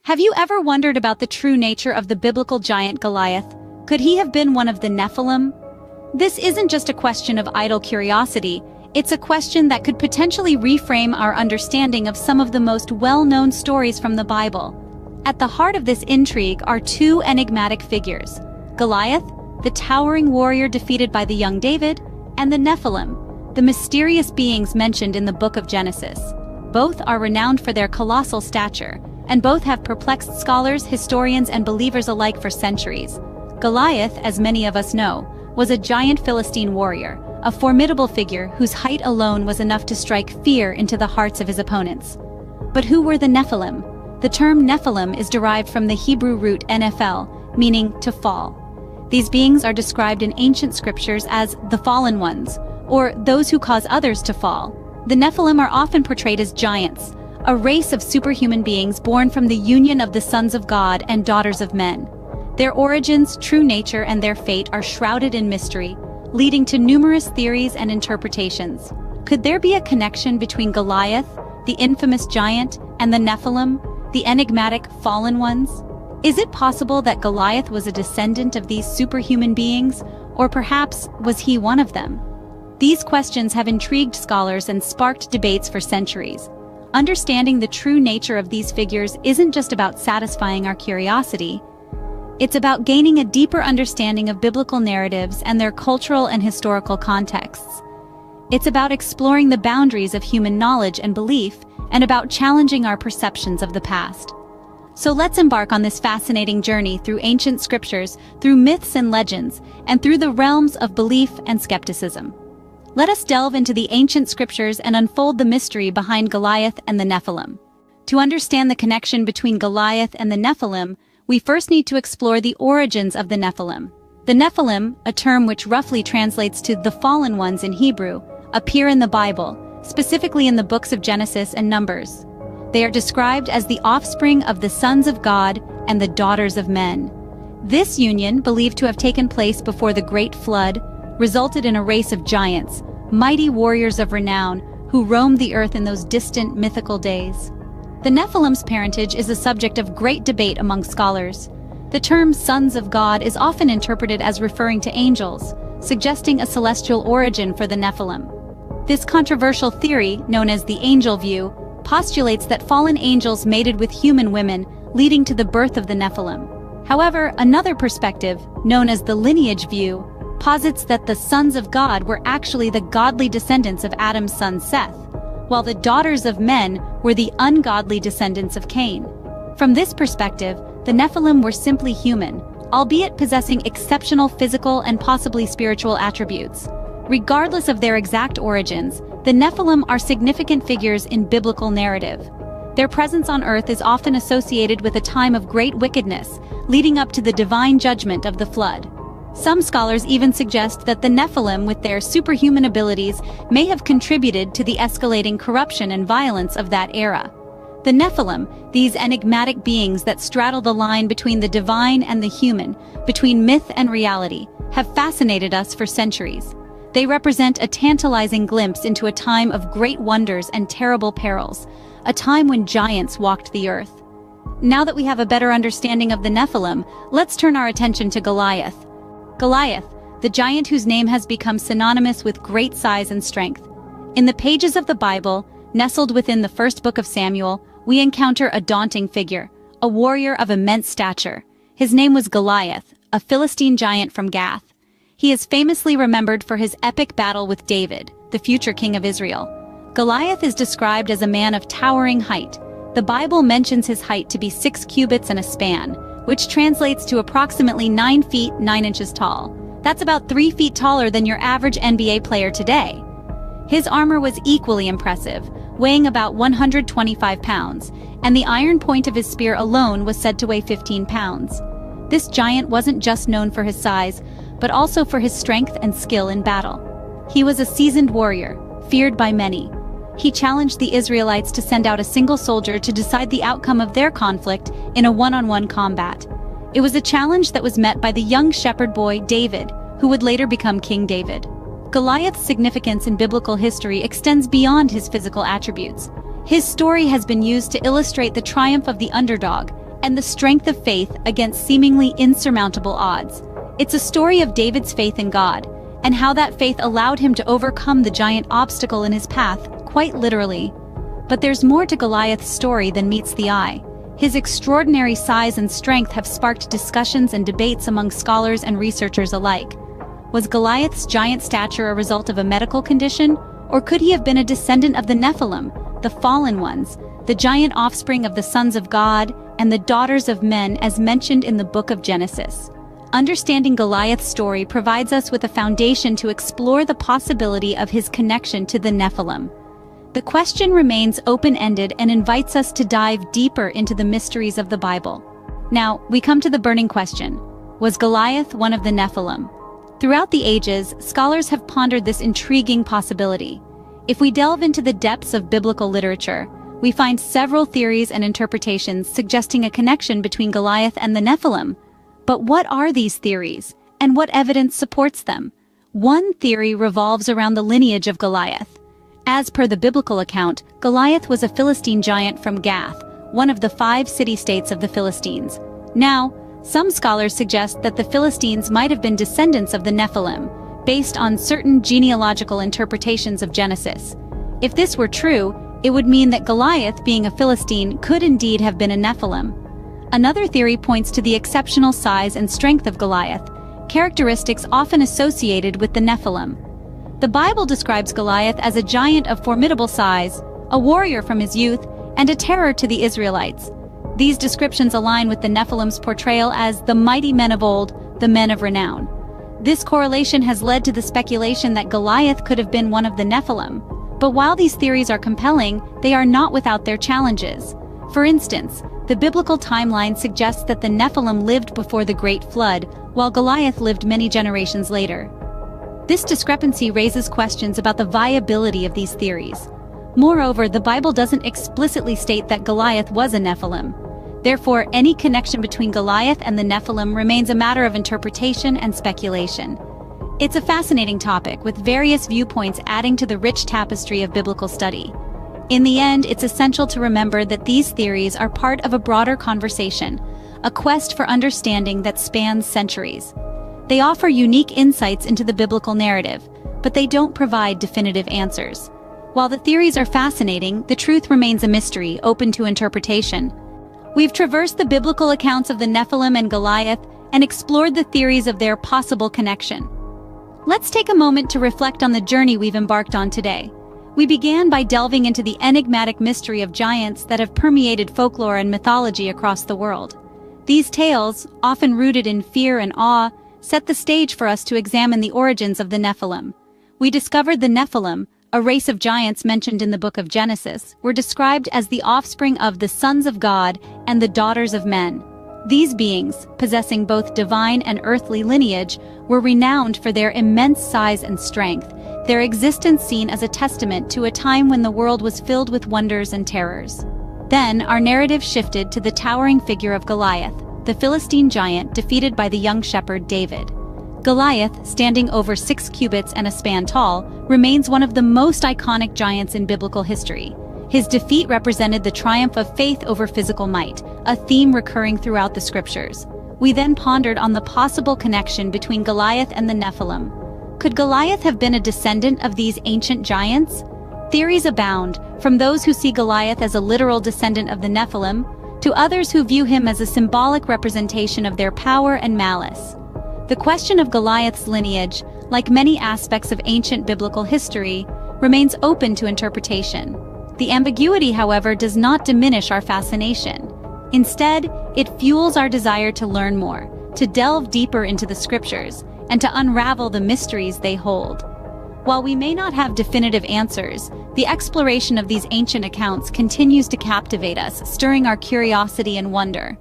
Have you ever wondered about the true nature of the biblical giant Goliath? Could he have been one of the Nephilim? This isn't just a question of idle curiosity, it's a question that could potentially reframe our understanding of some of the most well-known stories from the Bible. At the heart of this intrigue are two enigmatic figures: Goliath, the towering warrior defeated by the young David, and the Nephilim, the mysterious beings mentioned in the book of Genesis. Both are renowned for their colossal stature, and both have perplexed scholars, historians, and believers alike for centuries. Goliath, as many of us know, was a giant Philistine warrior, a formidable figure whose height alone was enough to strike fear into the hearts of his opponents. But who were the Nephilim? The term Nephilim is derived from the Hebrew root nephel, meaning to fall. These beings are described in ancient scriptures as the fallen ones, or those who cause others to fall. The Nephilim are often portrayed as giants, a race of superhuman beings born from the union of the sons of God and daughters of men. Their origins, true nature, and their fate are shrouded in mystery, leading to numerous theories and interpretations. Could there be a connection between Goliath, the infamous giant, and the Nephilim, the enigmatic fallen ones? Is it possible that Goliath was a descendant of these superhuman beings, or perhaps was he one of them? These questions have intrigued scholars and sparked debates for centuries. Understanding the true nature of these figures isn't just about satisfying our curiosity. It's about gaining a deeper understanding of biblical narratives and their cultural and historical contexts. It's about exploring the boundaries of human knowledge and belief, and about challenging our perceptions of the past. So let's embark on this fascinating journey through ancient scriptures, through myths and legends, and through the realms of belief and skepticism. Let us delve into the ancient scriptures and unfold the mystery behind Goliath and the Nephilim. To understand the connection between Goliath and the Nephilim, we first need to explore the origins of the Nephilim. The Nephilim, a term which roughly translates to the fallen ones in Hebrew, appear in the Bible, specifically in the books of Genesis and Numbers. They are described as the offspring of the sons of God and the daughters of men. This union, believed to have taken place before the Great Flood, resulted in a race of giants, mighty warriors of renown, who roamed the earth in those distant mythical days. The Nephilim's parentage is a subject of great debate among scholars. The term sons of God is often interpreted as referring to angels, suggesting a celestial origin for the Nephilim. This controversial theory, known as the angel view, postulates that fallen angels mated with human women, leading to the birth of the Nephilim. However, another perspective, known as the lineage view, posits that the sons of God were actually the godly descendants of Adam's son Seth, while the daughters of men were the ungodly descendants of Cain. From this perspective, the Nephilim were simply human, albeit possessing exceptional physical and possibly spiritual attributes. Regardless of their exact origins, the Nephilim are significant figures in biblical narrative. Their presence on earth is often associated with a time of great wickedness, leading up to the divine judgment of the flood. Some scholars even suggest that the Nephilim, with their superhuman abilities, may have contributed to the escalating corruption and violence of that era. The Nephilim, these enigmatic beings that straddle the line between the divine and the human, between myth and reality, have fascinated us for centuries. They represent a tantalizing glimpse into a time of great wonders and terrible perils, a time when giants walked the earth. Now that we have a better understanding of the Nephilim, let's turn our attention to Goliath. Goliath, the giant whose name has become synonymous with great size and strength. In the pages of the Bible, nestled within the first book of Samuel, we encounter a daunting figure, a warrior of immense stature. His name was Goliath, a Philistine giant from Gath. He is famously remembered for his epic battle with David, the future king of Israel. Goliath is described as a man of towering height. The Bible mentions his height to be 6 cubits and a span, which translates to approximately 9 feet 9 inches tall. That's about 3 feet taller than your average NBA player today. His armor was equally impressive, weighing about 125 pounds, and the iron point of his spear alone was said to weigh 15 pounds. This giant wasn't just known for his size, but also for his strength and skill in battle. He was a seasoned warrior, feared by many. He challenged the Israelites to send out a single soldier to decide the outcome of their conflict in a one-on-one combat. It was a challenge that was met by the young shepherd boy David, who would later become King David. Goliath's significance in biblical history extends beyond his physical attributes. His story has been used to illustrate the triumph of the underdog, and the strength of faith against seemingly insurmountable odds. It's a story of David's faith in God, and how that faith allowed him to overcome the giant obstacle in his path, quite literally. But there's more to Goliath's story than meets the eye. His extraordinary size and strength have sparked discussions and debates among scholars and researchers alike. Was Goliath's giant stature a result of a medical condition, or could he have been a descendant of the Nephilim, the fallen ones, the giant offspring of the sons of God and the daughters of men as mentioned in the book of Genesis? Understanding Goliath's story provides us with a foundation to explore the possibility of his connection to the Nephilim. The question remains open-ended and invites us to dive deeper into the mysteries of the Bible. Now, we come to the burning question: was Goliath one of the Nephilim? Throughout the ages, scholars have pondered this intriguing possibility. If we delve into the depths of biblical literature, we find several theories and interpretations suggesting a connection between Goliath and the Nephilim. But what are these theories, and what evidence supports them? One theory revolves around the lineage of Goliath. As per the biblical account, Goliath was a Philistine giant from Gath, one of the 5 city-states of the Philistines. Now, some scholars suggest that the Philistines might have been descendants of the Nephilim, based on certain genealogical interpretations of Genesis. If this were true, it would mean that Goliath, being a Philistine, could indeed have been a Nephilim. Another theory points to the exceptional size and strength of Goliath, characteristics often associated with the Nephilim. The Bible describes Goliath as a giant of formidable size, a warrior from his youth, and a terror to the Israelites. These descriptions align with the Nephilim's portrayal as the mighty men of old, the men of renown. This correlation has led to the speculation that Goliath could have been one of the Nephilim. But while these theories are compelling, they are not without their challenges. For instance, the biblical timeline suggests that the Nephilim lived before the Great Flood, while Goliath lived many generations later. This discrepancy raises questions about the viability of these theories. Moreover, the Bible doesn't explicitly state that Goliath was a Nephilim. Therefore, any connection between Goliath and the Nephilim remains a matter of interpretation and speculation. It's a fascinating topic, with various viewpoints adding to the rich tapestry of biblical study. In the end, it's essential to remember that these theories are part of a broader conversation, a quest for understanding that spans centuries. They offer unique insights into the biblical narrative, but they don't provide definitive answers. While the theories are fascinating, the truth remains a mystery, open to interpretation. We've traversed the biblical accounts of the Nephilim and Goliath and explored the theories of their possible connection. Let's take a moment to reflect on the journey we've embarked on today. We began by delving into the enigmatic mystery of giants that have permeated folklore and mythology across the world. These tales, often rooted in fear and awe, set the stage for us to examine the origins of the Nephilim. We discovered the Nephilim, a race of giants mentioned in the book of Genesis, were described as the offspring of the sons of God and the daughters of men. These beings, possessing both divine and earthly lineage, were renowned for their immense size and strength, their existence seen as a testament to a time when the world was filled with wonders and terrors. Then, our narrative shifted to the towering figure of Goliath, the Philistine giant defeated by the young shepherd David. Goliath, standing over 6 cubits and a span tall, remains one of the most iconic giants in biblical history. His defeat represented the triumph of faith over physical might, a theme recurring throughout the scriptures. We then pondered on the possible connection between Goliath and the Nephilim. Could Goliath have been a descendant of these ancient giants? Theories abound, from those who see Goliath as a literal descendant of the Nephilim, to others who view him as a symbolic representation of their power and malice. The question of Goliath's lineage, like many aspects of ancient biblical history, remains open to interpretation. The ambiguity, however, does not diminish our fascination. Instead, it fuels our desire to learn more, to delve deeper into the scriptures, and to unravel the mysteries they hold. While we may not have definitive answers, the exploration of these ancient accounts continues to captivate us, stirring our curiosity and wonder.